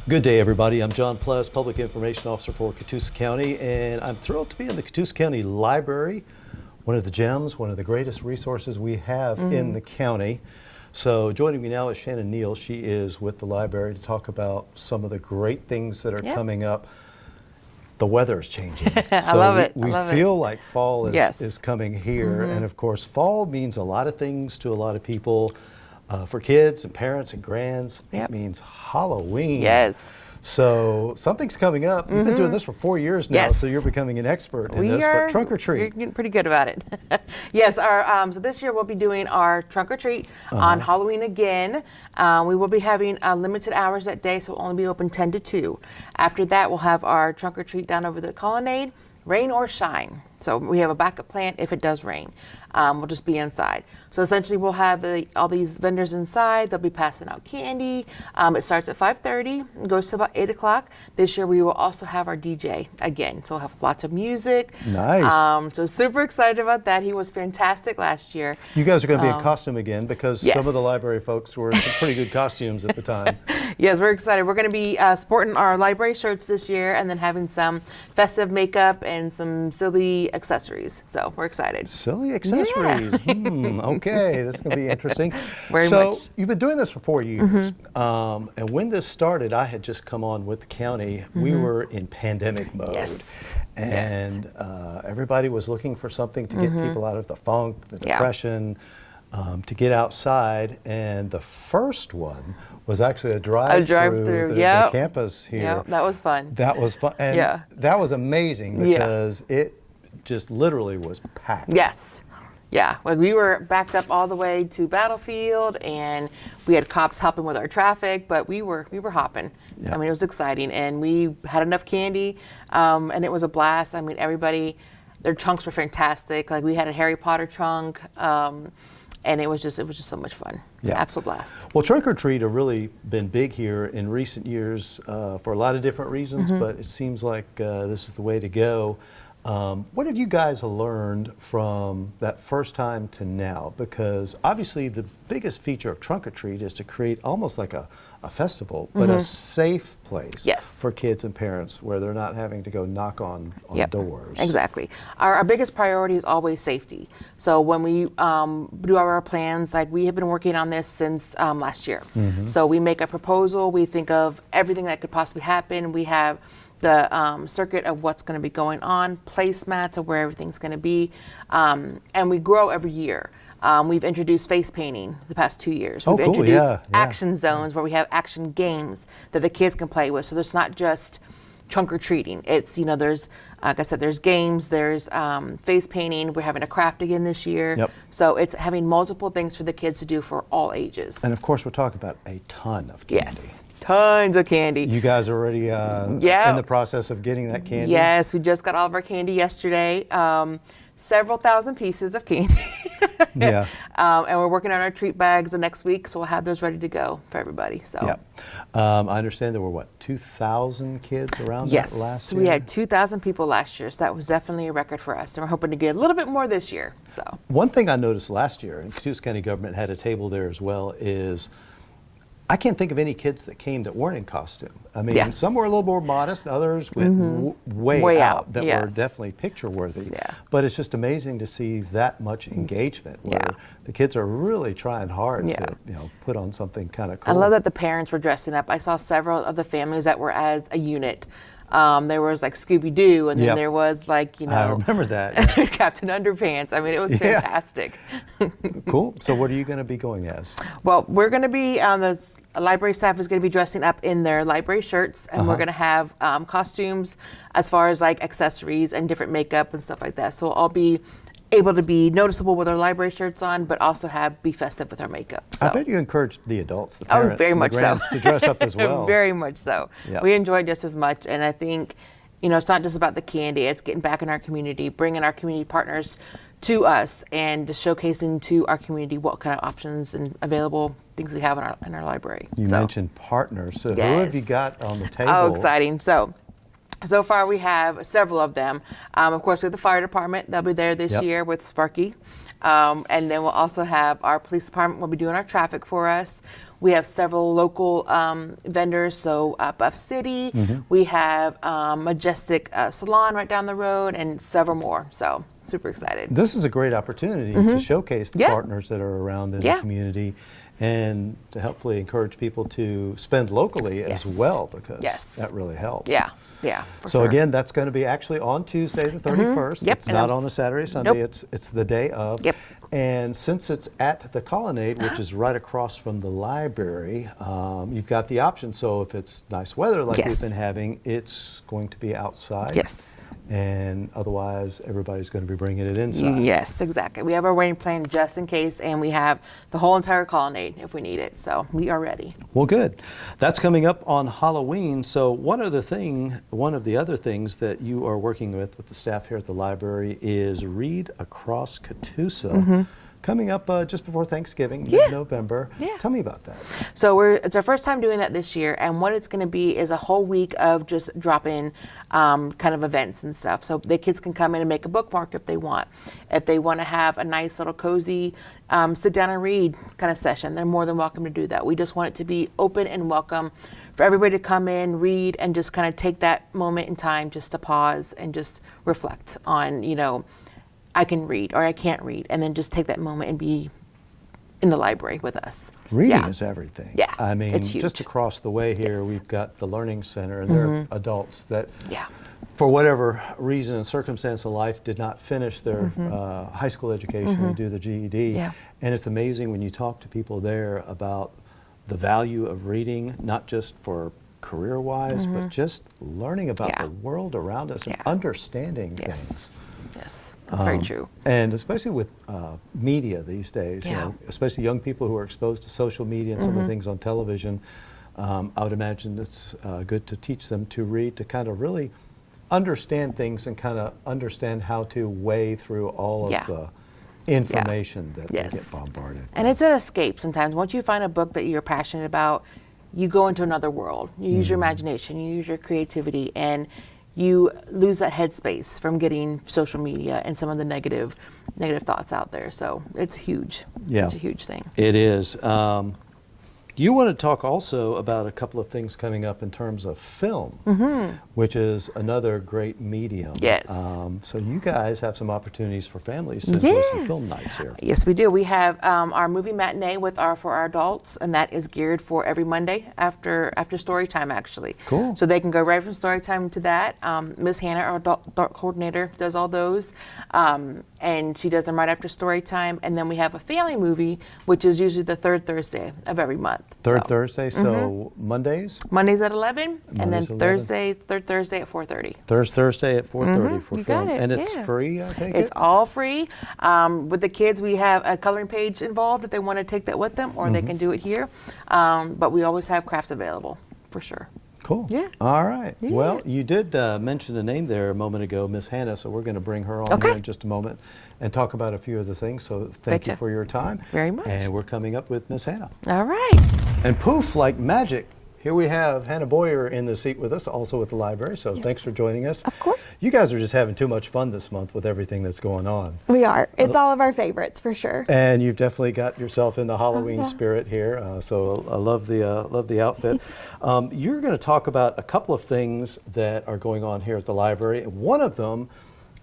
Good day, everybody. I'm John Pless, Public Information Officer for Catoosa County, and I'm thrilled to be in the Catoosa County Library, one of the gems, one of the greatest resources we have in the county. So joining me now is Shannon Neal. She is with the library to talk about some of the great things that are coming up. The weather is changing. I love it. We feel like fall is coming here, Mm-hmm. and of course, fall means a lot of things to a lot of people. For kids and parents and grands, it means Halloween. Yes. So something's coming up. You've been doing this for 4 years now, so you're becoming an expert in this. But trunk or treat. We're getting pretty good about it. Yes. So this year we'll be doing our trunk or treat on Halloween again. We will be having limited hours that day, so we'll only be open 10 to 2. After that, we'll have our trunk or treat down over the colonnade, rain or shine. So we have a backup plan if it does rain. We'll just be inside. So essentially we'll have all these vendors inside. They'll be passing out candy. It starts at 5:30 and goes to about 8 o'clock. This year we will also have our DJ again. So we'll have lots of music. Nice. So super excited about that. He was fantastic last year. You guys are going to be in costume again because some of the library folks were in some pretty good costumes at the time. Yes, we're excited. We're going to be sporting our library shirts this year and then having some festive makeup and some silly accessories. So we're excited. Silly accessories. Okay, this is going to be interesting. Very much. You've been doing this for 4 years. And when this started, I had just come on with the county. We were in pandemic mode. Yes. And everybody was looking for something to get people out of the funk, the depression, to get outside. And the first one was actually a drive-through the campus here. Yeah, that was fun. That was fun. And that was amazing because it just literally was packed. Yes. Yeah. Well, we were backed up all the way to Battlefield, and we had cops helping with our traffic, but we were hopping. I mean, it was exciting, and we had enough candy, and it was a blast. I mean, everybody, their trunks were fantastic. Like we had a Harry Potter trunk, and it was just so much fun. Yeah. Absolute blast. Well, trunk or treat have really been big here in recent years for a lot of different reasons, but it seems like this is the way to go. What have you guys learned from that first time to now? Because obviously the biggest feature of trunk or treat is to create almost like a festival, but a safe place for kids and parents where they're not having to go knock on doors. Exactly. Our biggest priority is always safety. So when we do our plans, like we have been working on this since last year. So we make a proposal, we think of everything that could possibly happen. We have the circuit of what's going to be going on, placemats of where everything's going to be, and we grow every year. We've introduced face painting the past 2 years. We've introduced action zones where we have action games that the kids can play with. So there's not just trunk or treating. It's, there's, like I said, there's games, there's face painting. We're having a craft again this year. So it's having multiple things for the kids to do for all ages. And of course, we're talking about a ton of candy. Yes. Tons of candy. You guys are already in the process of getting that candy? Yes, we just got all of our candy yesterday. Several thousand pieces of candy. And we're working on our treat bags the next week, so we'll have those ready to go for everybody. So. I understand there were, 2,000 kids around that last year? We had 2,000 people last year, so that was definitely a record for us. And we're hoping to get a little bit more this year. So. One thing I noticed last year, and Catoosa County government had a table there as well, is I can't think of any kids that came that weren't in costume. I mean, some were a little more modest, others went way out that were definitely picture worthy. But it's just amazing to see that much engagement where the kids are really trying hard to put on something kind of cool. I love that the parents were dressing up. I saw several of the families that were as a unit. There was like Scooby-Doo, and then there was like, I remember that. Captain Underpants. I mean, it was fantastic. Cool. So what are you going to be going as? Well, we're going to be, the library staff is going to be dressing up in their library shirts, and we're going to have costumes as far as like accessories and different makeup and stuff like that. So I'll be able to be noticeable with our library shirts on, but also be festive with our makeup. So. I bet you encourage the adults, the parents, very much the grands to dress up as well. Very much so. We enjoy just as much, and I think, it's not just about the candy. It's getting back in our community, bringing our community partners to us, and just showcasing to our community what kind of options and available things we have in our library. You mentioned partners. So who have you got on the table? Oh, exciting. So far we have several of them. Of course, we have the fire department. They'll be there this year with Sparky. And then we'll also have our police department will be doing our traffic for us. We have several local vendors, so Buff City. We have Majestic Salon right down the road, and several more. So super excited. This is a great opportunity to showcase the Yeah. partners that are around in Yeah. the community, and to hopefully encourage people to spend locally as Yes. well, because Yes. that really helps. Yeah, yeah. for So sure. again, that's going to be actually on Tuesday the 31st. Yep, It's and not I'm- on a Saturday, Sunday. Nope. It's the day of. Yep. And since it's at the Colonnade, which is right across from the library, you've got the option. So if it's nice weather like Yes. we've been having, it's going to be outside. Yes. And otherwise, everybody's going to be bringing it inside. Yes, exactly. We have our rain plan just in case, and we have the whole entire colonnade if we need it. So we are ready. Well, good. That's coming up on Halloween. So one of the other things that you are working with the staff here at the library is Read Across Catoosa, coming up just before Thanksgiving, mid-November. Yeah. Tell me about that. So it's our first time doing that this year, and what it's going to be is a whole week of just drop-in kind of events and stuff. So the kids can come in and make a bookmark if they want. If they want to have a nice little cozy sit down and read kind of session, they're more than welcome to do that. We just want it to be open and welcome for everybody to come in, read, and just kind of take that moment in time just to pause and just reflect on, I can read or I can't read, and then just take that moment and be in the library with us. Reading Yeah. is everything. Yeah, I mean, it's huge. just across the way here, Yes. we've got the Learning Center, and there are adults that, Yeah. for whatever reason and circumstance of life, did not finish their high school education and do the GED. Yeah. And it's amazing when you talk to people there about the value of reading, not just for career-wise, but just learning about Yeah. the world around us and Yeah. understanding Yes. things. Yes. That's very true. And especially with media these days, Yeah. especially young people who are exposed to social media and some of the things on television, I would imagine it's good to teach them to read, to kind of really understand things and kind of understand how to weigh through all of Yeah. the information that Yes. they get bombarded. And it's an escape sometimes. Once you find a book that you're passionate about, you go into another world. You use your imagination, you use your creativity, and you lose that headspace from getting social media and some of the negative thoughts out there. So it's huge. Yeah. It's a huge thing. It is. You want to talk also about a couple of things coming up in terms of film, which is another great medium. Yes. So you guys have some opportunities for families to enjoy some Yeah. film nights here. Yes, we do. We have our movie matinee for our adults, and that is geared for every Monday after story time, actually. Cool. So they can go right from story time to that. Miss Hannah, our adult coordinator, does all those, and she does them right after story time. And then we have a family movie, which is usually the third Thursday of every month. Third So, Thursday, so Mondays? Mondays at 11, and then Mondays at 11. third Thursday at 4:30. Thursday at 4:30 for You got film. it, And it's yeah. free, I take It's it? all free. With the kids, we have a coloring page involved if they want to take that with them, or they can do it here. But we always have crafts available, for sure. Cool. Yeah. All right. Yeah. Well, you did mention a name there a moment ago, Miss Hannah, so we're going to bring her on Okay. here in just a moment and talk about a few of the things. So thank you Betcha. for your time. Very much. And we're coming up with Miss Hannah. All right. And poof, like magic, here we have Hannah Boyer in the seat with us, also at the library. So thanks for joining us. Of course. You guys are just having too much fun this month with everything that's going on. We are. It's all of our favorites for sure. And you've definitely got yourself in the Halloween yeah. spirit here. So I love the outfit. You're going to talk about a couple of things that are going on here at the library. One of them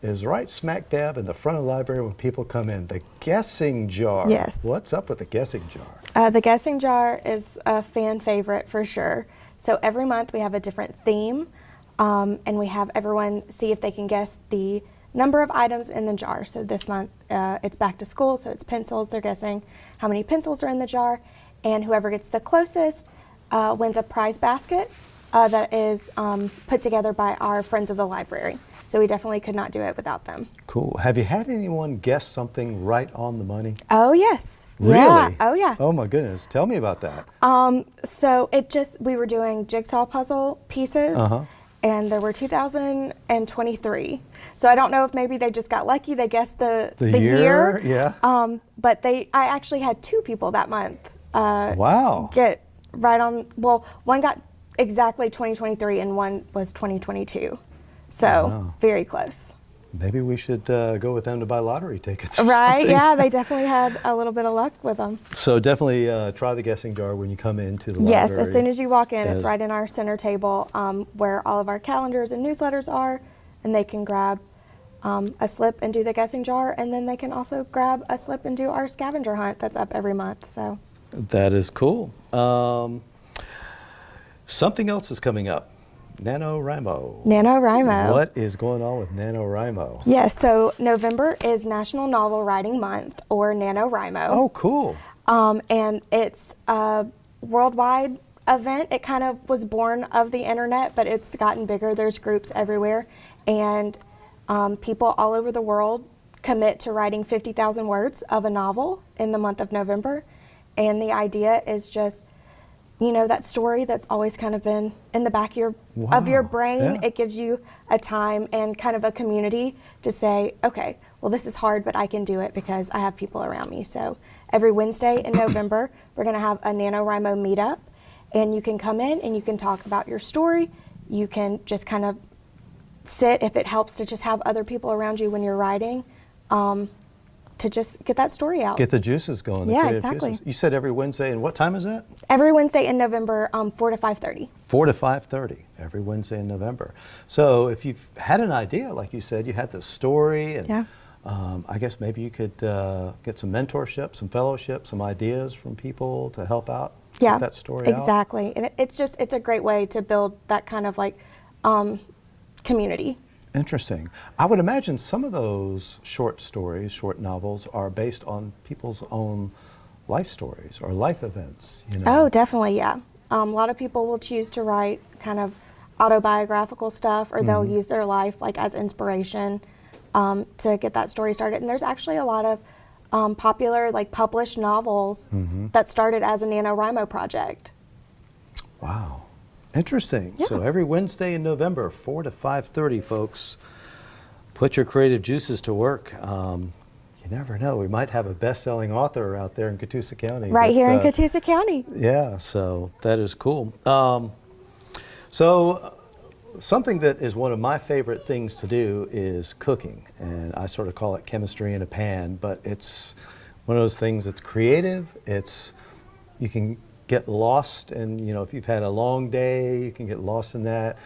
is right smack dab in the front of the library when people come in, the guessing jar. Yes. What's up with the guessing jar? The guessing jar is a fan favorite for sure. So every month we have a different theme, and we have everyone see if they can guess the number of items in the jar. So this month it's back to school, so it's pencils. They're guessing how many pencils are in the jar, and whoever gets the closest wins a prize basket that is put together by our friends of the library. So we definitely could not do it without them. Cool. Have you had anyone guess something right on the money? Oh, yes. Really? Yeah. Oh, yeah. Oh my goodness. Tell me about that. So we were doing jigsaw puzzle pieces, and there were 2,023. So I don't know if maybe they just got lucky. They guessed the year, yeah. But I actually had two people that month Wow. get right on. Well, one got exactly 2023, and one was 2022. So Wow. very close. Maybe we should go with them to buy lottery tickets or Right? something. Yeah, they definitely had a little bit of luck with them. So definitely try the guessing jar when you come into the Yes, library. as soon as you walk in, it's As- right in our center table where all of our calendars and newsletters are, and they can grab a slip and do the guessing jar, and then they can also grab a slip and do our scavenger hunt that's up every month. So That is cool. Something else is coming up. NaNoWriMo. NaNoWriMo. What is going on with NaNoWriMo? Yes, so November is National Novel Writing Month, or NaNoWriMo. Oh, cool. And it's a worldwide event. It kind of was born of the internet, but it's gotten bigger. There's groups everywhere, and people all over the world commit to writing 50,000 words of a novel in the month of November. And the idea is just, that story that's always kind of been in the back of your Wow. brain. Yeah. It gives you a time and kind of a community to say, okay, well, this is hard, but I can do it because I have people around me. So every Wednesday in November, we're going to have a NaNoWriMo meetup, and you can come in and you can talk about your story. You can just kind of sit, if it helps to just have other people around you when you're writing, to just get that story out. Get the juices going. The Yeah, creative exactly. juices. You said every Wednesday, and what time is that? Every Wednesday in November, 4 to 5:30. 4 to 5:30 every Wednesday in November. So if you've had an idea, like you said, you had the story, and Yeah. I guess maybe you could get some mentorship, some fellowship, some ideas from people to help out Yeah, get that story out. exactly. And it's a great way to build that kind of like community. Interesting. I would imagine some of those short stories, short novels, are based on people's own life stories or life events. Oh, definitely, yeah. A lot of people will choose to write kind of autobiographical stuff, or they'll use their life like as inspiration to get that story started. And there's actually a lot of popular, like published novels that started as a NaNoWriMo project. Wow. Interesting. Yeah. So every Wednesday in November, 4 to 5:30, folks, put your creative juices to work. You never know. We might have a best-selling author out there in Catoosa County. Right with, here in Catoosa County. Yeah, so that is cool. Something that is one of my favorite things to do is cooking, and I sort of call it chemistry in a pan, but it's one of those things that's creative. You can get lost, and if you've had a long day, you can get lost in that.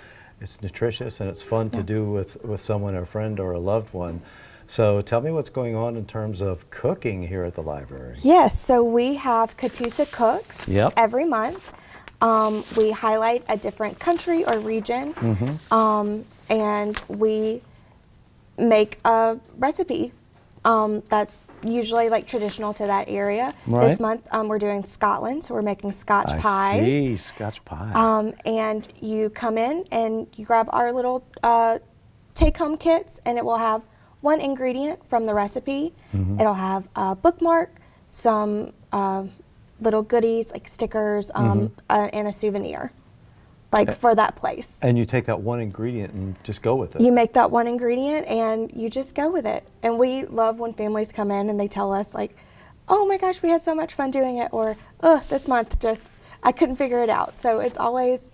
It's nutritious and it's fun to do with someone, a friend or a loved one. So tell me what's going on in terms of cooking here at the library. Yes, so we have Catoosa Cooks Yep. every month. We highlight a different country or region, and we make a recipe that's usually like traditional to that area. Right. This month we're doing Scotland, so we're making Scotch pies. I see, Scotch pie. And you come in and you grab our little take-home kits, and it will have one ingredient from the recipe. It'll have a bookmark, some little goodies like stickers, and a souvenir, like for that place. And you take that one ingredient and just go with it. You make that one ingredient and you just go with it. And we love when families come in and they tell us like, oh my gosh, we had so much fun doing it, or this month I couldn't figure it out. So it's always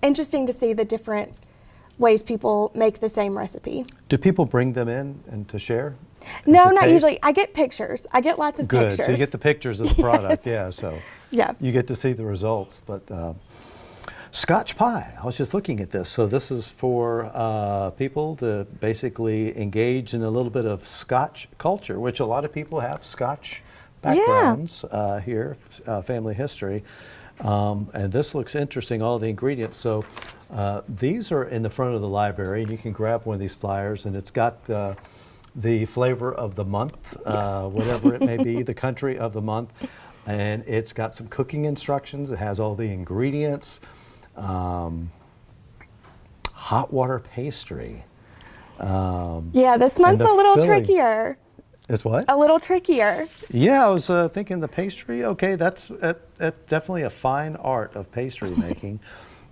interesting to see the different ways people make the same recipe. Do people bring them in and to share? No, to not taste? usually. I get pictures. I get lots of Good. pictures. So you get the pictures of the product. Yeah. So Yeah. you get to see the results. But Scotch pie. I was just looking at this. So this is for people to basically engage in a little bit of Scotch culture, which a lot of people have Scotch backgrounds here, family history. And this looks interesting, all the ingredients. So these are in the front of the library, and you can grab one of these flyers, and it's got the flavor of the month, whatever it may be, the country of the month. And it's got some cooking instructions. It has all the ingredients. Hot water pastry. Yeah, this month's the a little filling. trickier. It's what? A little trickier. Yeah, I was thinking the pastry. Okay, that's definitely a fine art of pastry making.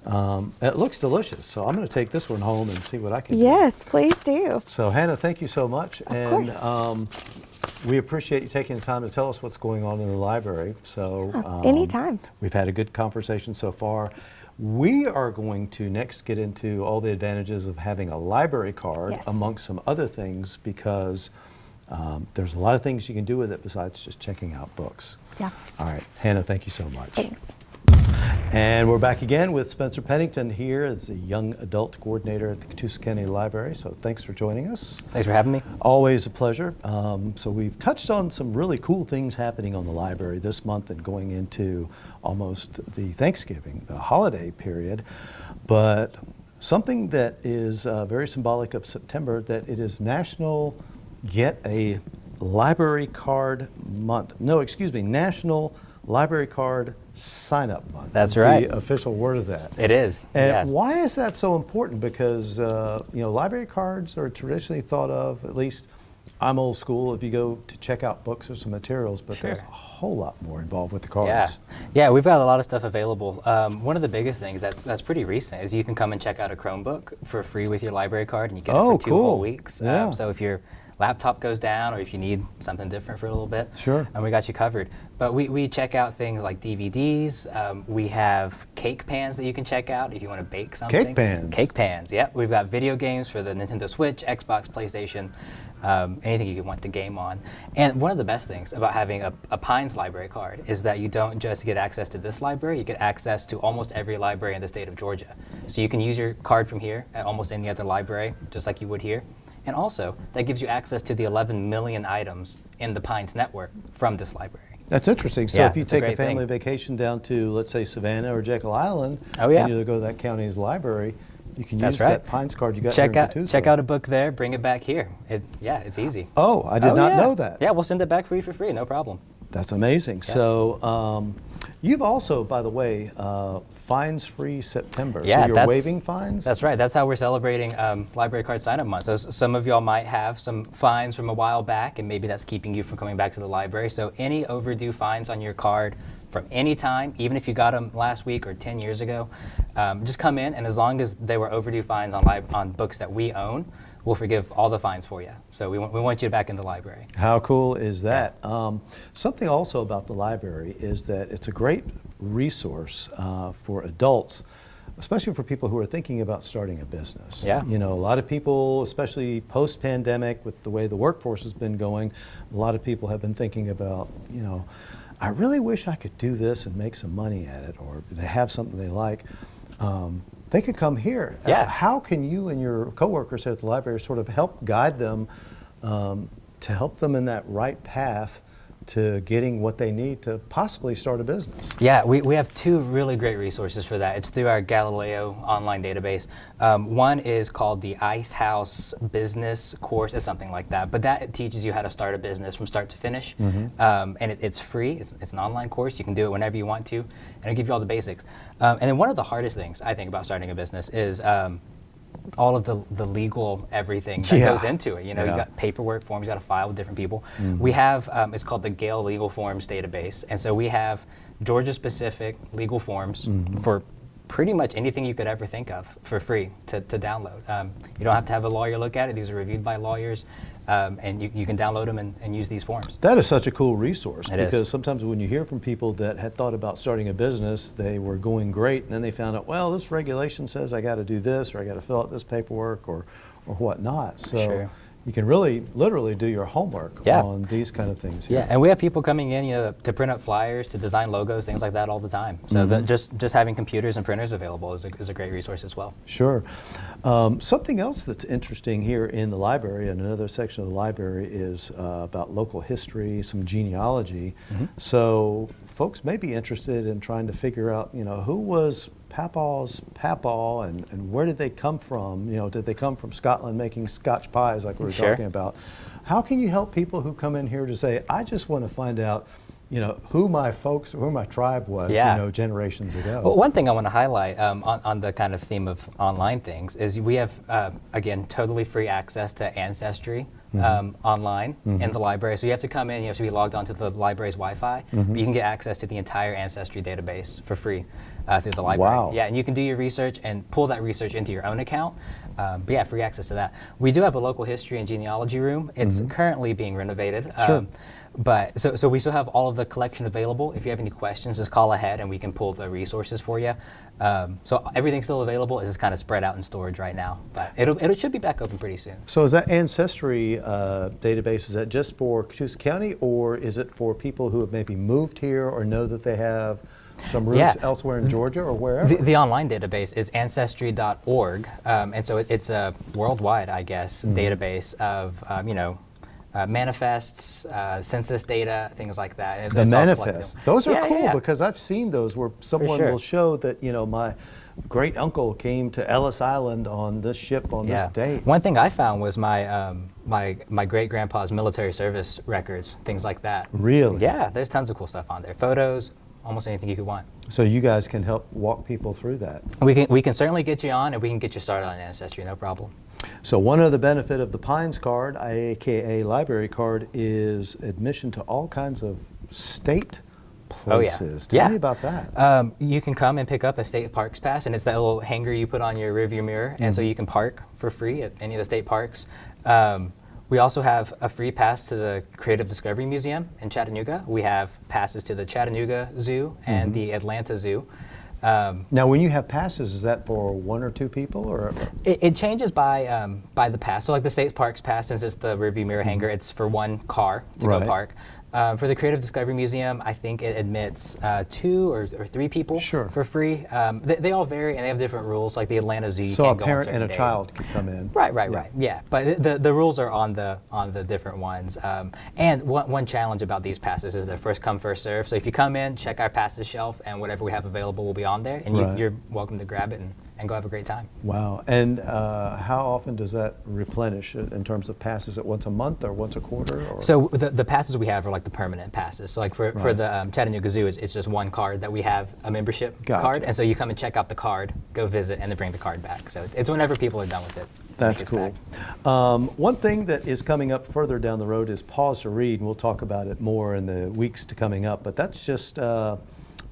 It looks delicious, so I'm going to take this one home and see what I can do. Yes, please do. So Hannah, thank you so much. Of course. We appreciate you taking the time to tell us what's going on in the library. So Anytime. We've had a good conversation so far. We are going to next get into all the advantages of having a library card, Yes. amongst some other things, because there's a lot of things you can do with it besides just checking out books. Yeah. All right, Hannah, thank you so much. Thanks. And we're back again with Spencer Pennington here as the Young Adult Coordinator at the Catoosa County Library. So thanks for joining us. Thanks for having me. Always a pleasure. So we've touched on some really cool things happening on the library this month and going into almost the Thanksgiving, the holiday period. But something that is very symbolic of September, that it is National Get a Library Card Month. No, excuse me, National Library Card Sign Up Month. That's right. The official word of that. It is. And yeah. why is that so important? Because library cards are traditionally thought of, at least I'm old school, if you go to check out books or some materials, but Sure. there's a whole lot more involved with the cards. Yeah, we've got a lot of stuff available. One of the biggest things that's pretty recent is you can come and check out a Chromebook for free with your library card, and you get it for 2 cool. whole weeks. Yeah. So if your laptop goes down, or if you need something different for a little bit, Sure. and we got you covered. But we check out things like DVDs. We have cake pans that you can check out if you want to bake something. Cake pans? Cake pans, yep. We've got video games for the Nintendo Switch, Xbox, PlayStation, anything you want to game on. And one of the best things about having a Pines library card is that you don't just get access to this library, you get access to almost every library in the state of Georgia. So you can use your card from here at almost any other library, just like you would here. And also, that gives you access to the 11 million items in the Pines network from this library. That's interesting. So Yeah, if you it's a take a great family thing. vacation down to, let's say, Savannah or Jekyll Island, Oh, yeah. and you go to that county's library, you can That's use right. that Pines card you got Check here in out Catoosa. a book there, bring it back here. It's easy. Oh, I did not yeah. know that. Yeah, we'll send it back for you for free, no problem. That's amazing. Yeah. So you've also, by the way, fines-free September. Yeah, so you're waiving fines? That's right. That's how we're celebrating Library Card Sign-Up Month. So some of y'all might have some fines from a while back, and maybe that's keeping you from coming back to the library. So any overdue fines on your card from any time, even if you got them last week or 10 years ago, just come in, and as long as they were overdue fines on books that we own, we'll forgive all the fines for you. So we want you back in the library. How cool is that? Something also about the library is that it's a great resource for adults, especially for people who are thinking about starting a business. Yeah. You know, a lot of people, especially post-pandemic with the way the workforce has been going, a lot of people have been thinking about, I really wish I could do this and make some money at it, or they have something they like. They could come here. Yeah. How can you and your coworkers at the library sort of help guide them to help them in that right path to getting what they need to possibly start a business? Yeah, we have 2 really great resources for that. It's through our Galileo online database. One is called the Ice House Business Course. It's something like that. But that teaches you how to start a business from start to finish. And it's free. It's an online course. You can do it whenever you want to. And it'll give you all the basics. And then one of the hardest things, I think, about starting a business is all of the legal everything that goes into it. You got paperwork, forms you got to file with different people. We have, it's called the Gale Legal Forms database. And so we have Georgia-specific legal forms for pretty much anything you could ever think of for free to download. You don't have to have a lawyer look at it. These are reviewed by lawyers. And you can download them and use these forms. That is such a cool resource, It is. because sometimes when you hear from people that had thought about starting a business, they were going great, and then they found out, well, this regulation says I got to do this, or I got to fill out this paperwork, or whatnot. So Sure. you can really, literally do your homework Yeah. on these kind of things here. Yeah, and we have people coming in, to print up flyers, to design logos, things like that all the time. So just having computers and printers available is a great resource as well. Sure. Something else that's interesting here in the library, and another section of the library, is about local history, some genealogy. So folks may be interested in trying to figure out, who was Papaw's Papaw, and where did they come from? Did they come from Scotland making Scotch pies like we were Sure. talking about? How can you help people who come in here to say, I just want to find out, who my folks, who my tribe was, Yeah. generations ago? Well, one thing I want to highlight on the kind of theme of online things is we have, again, totally free access to Ancestry online in the library. So you have to come in, you have to be logged onto the library's Wi-Fi, but you can get access to the entire Ancestry database for free through the library. Wow. Yeah, and you can do your research and pull that research into your own account. But yeah, free access to that. We do have a local history and genealogy room. It's currently being renovated. Sure. But so we still have all of the collection available. If you have any questions, just call ahead and we can pull the resources for you. So everything's still available. It's just kind of spread out in storage right now, but it should be back open pretty soon. So is that Ancestry database, is that just for Catoosa County, or is it for people who have maybe moved here or know that they have some roots elsewhere in Georgia or wherever? The online database is ancestry.org, and so it's a worldwide, I guess, database of, manifests, census data, things like that. The manifests. Those are cool because I've seen those where someone will show that, my great uncle came to Ellis Island on this ship on this date. One thing I found was my great grandpa's military service records, things like that. Really? Yeah, there's tons of cool stuff on there. Photos, almost anything you could want. So you guys can help walk people through that. We can certainly get you on, and we can get you started on Ancestry, no problem. So one other benefit of the Pines card, aka library card, is admission to all kinds of state places. Tell me about that. You can come and pick up a state parks pass, and it's that little hanger you put on your rearview mirror, and so you can park for free at any of the state parks. We also have a free pass to the Creative Discovery Museum in Chattanooga. We have passes to the Chattanooga Zoo and the Atlanta Zoo. Now, when you have passes, is that for one or two people, or? It changes by the pass. So like the state parks pass, since it's the rearview mirror hanger, it's for one car to go park. For the Creative Discovery Museum, I think it admits 2 or 3 people for free. They all vary, and they have different rules. Like the Atlanta Zoo, you so can't a go on parent certain and a days. child could come in. Right. Yeah, but the rules are on the different ones. And one challenge about these passes is they're first come, first serve. So if you come in, check our passes shelf, and whatever we have available will be on there, and you're welcome to grab it and go have a great time. Wow. And how often does that replenish in terms of passes? Is it once a month or once a quarter? Or? So the passes we have are like the permanent passes. So like for the Chattanooga Zoo, it's just one card that we have, a membership card. And so you come and check out the card, go visit, and then bring the card back. So it's whenever people are done with it. That's cool. One thing that is coming up further down the road is Pause to Read, and we'll talk about it more in the weeks to coming up. But that's just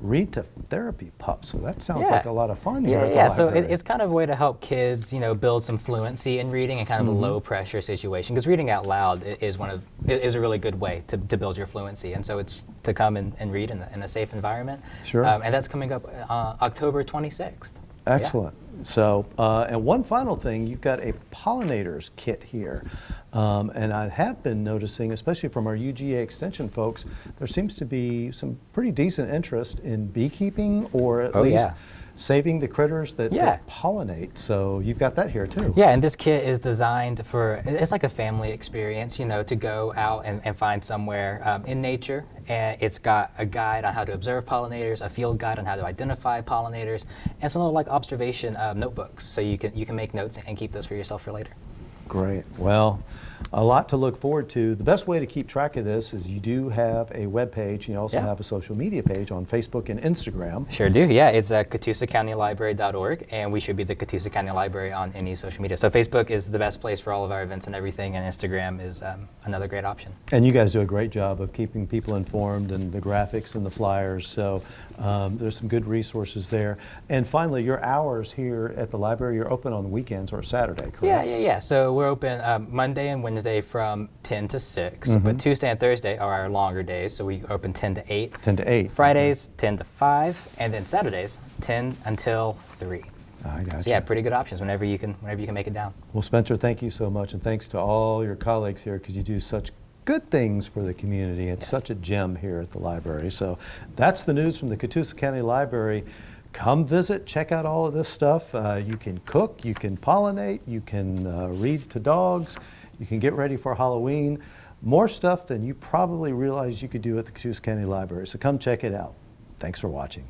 read to therapy pups. So that sounds like a lot of fun here at the library. So it's kind of a way to help kids, build some fluency in reading in kind of a low pressure situation. Because reading out loud is a really good way to build your fluency. And so it's to come and read in a safe environment. Sure. And that's coming up October 26th. Excellent. So, and one final thing, you've got a pollinators kit here. And I have been noticing, especially from our UGA Extension folks, there seems to be some pretty decent interest in beekeeping, or at least saving the critters that pollinate. So you've got that here too. Yeah, and this kit is designed it's like a family experience, to go out and find somewhere in nature. And it's got a guide on how to observe pollinators, a field guide on how to identify pollinators, and some little like observation notebooks. So you can make notes and keep those for yourself for later. Great. Well, a lot to look forward to. The best way to keep track of this is you do have a web page, and you also have a social media page on Facebook and Instagram. Sure do, yeah. It's at CatoosaCountyLibrary.org, and we should be the Catoosa County Library on any social media. So Facebook is the best place for all of our events and everything, and Instagram is another great option. And you guys do a great job of keeping people informed, and the graphics and the flyers, so there's some good resources there. And finally, your hours here at the library, you're open on weekends or Saturday, correct? Yeah. So we're open Monday and Wednesday from 10 to 6, but Tuesday and Thursday are our longer days, so we open 10 to 8. 10 to 8. Fridays, 10 to 5, and then Saturdays, 10 until 3. I got so you. Yeah, pretty good options whenever you can make it down. Well, Spencer, thank you so much, and thanks to all your colleagues here, because you do such good things for the community. It's such a gem here at the library. So that's the news from the Catoosa County Library. Come visit, check out all of this stuff. You can cook, you can pollinate, you can read to dogs, you can get ready for Halloween. More stuff than you probably realized you could do at the Catoosa County Library. So come check it out. Thanks for watching.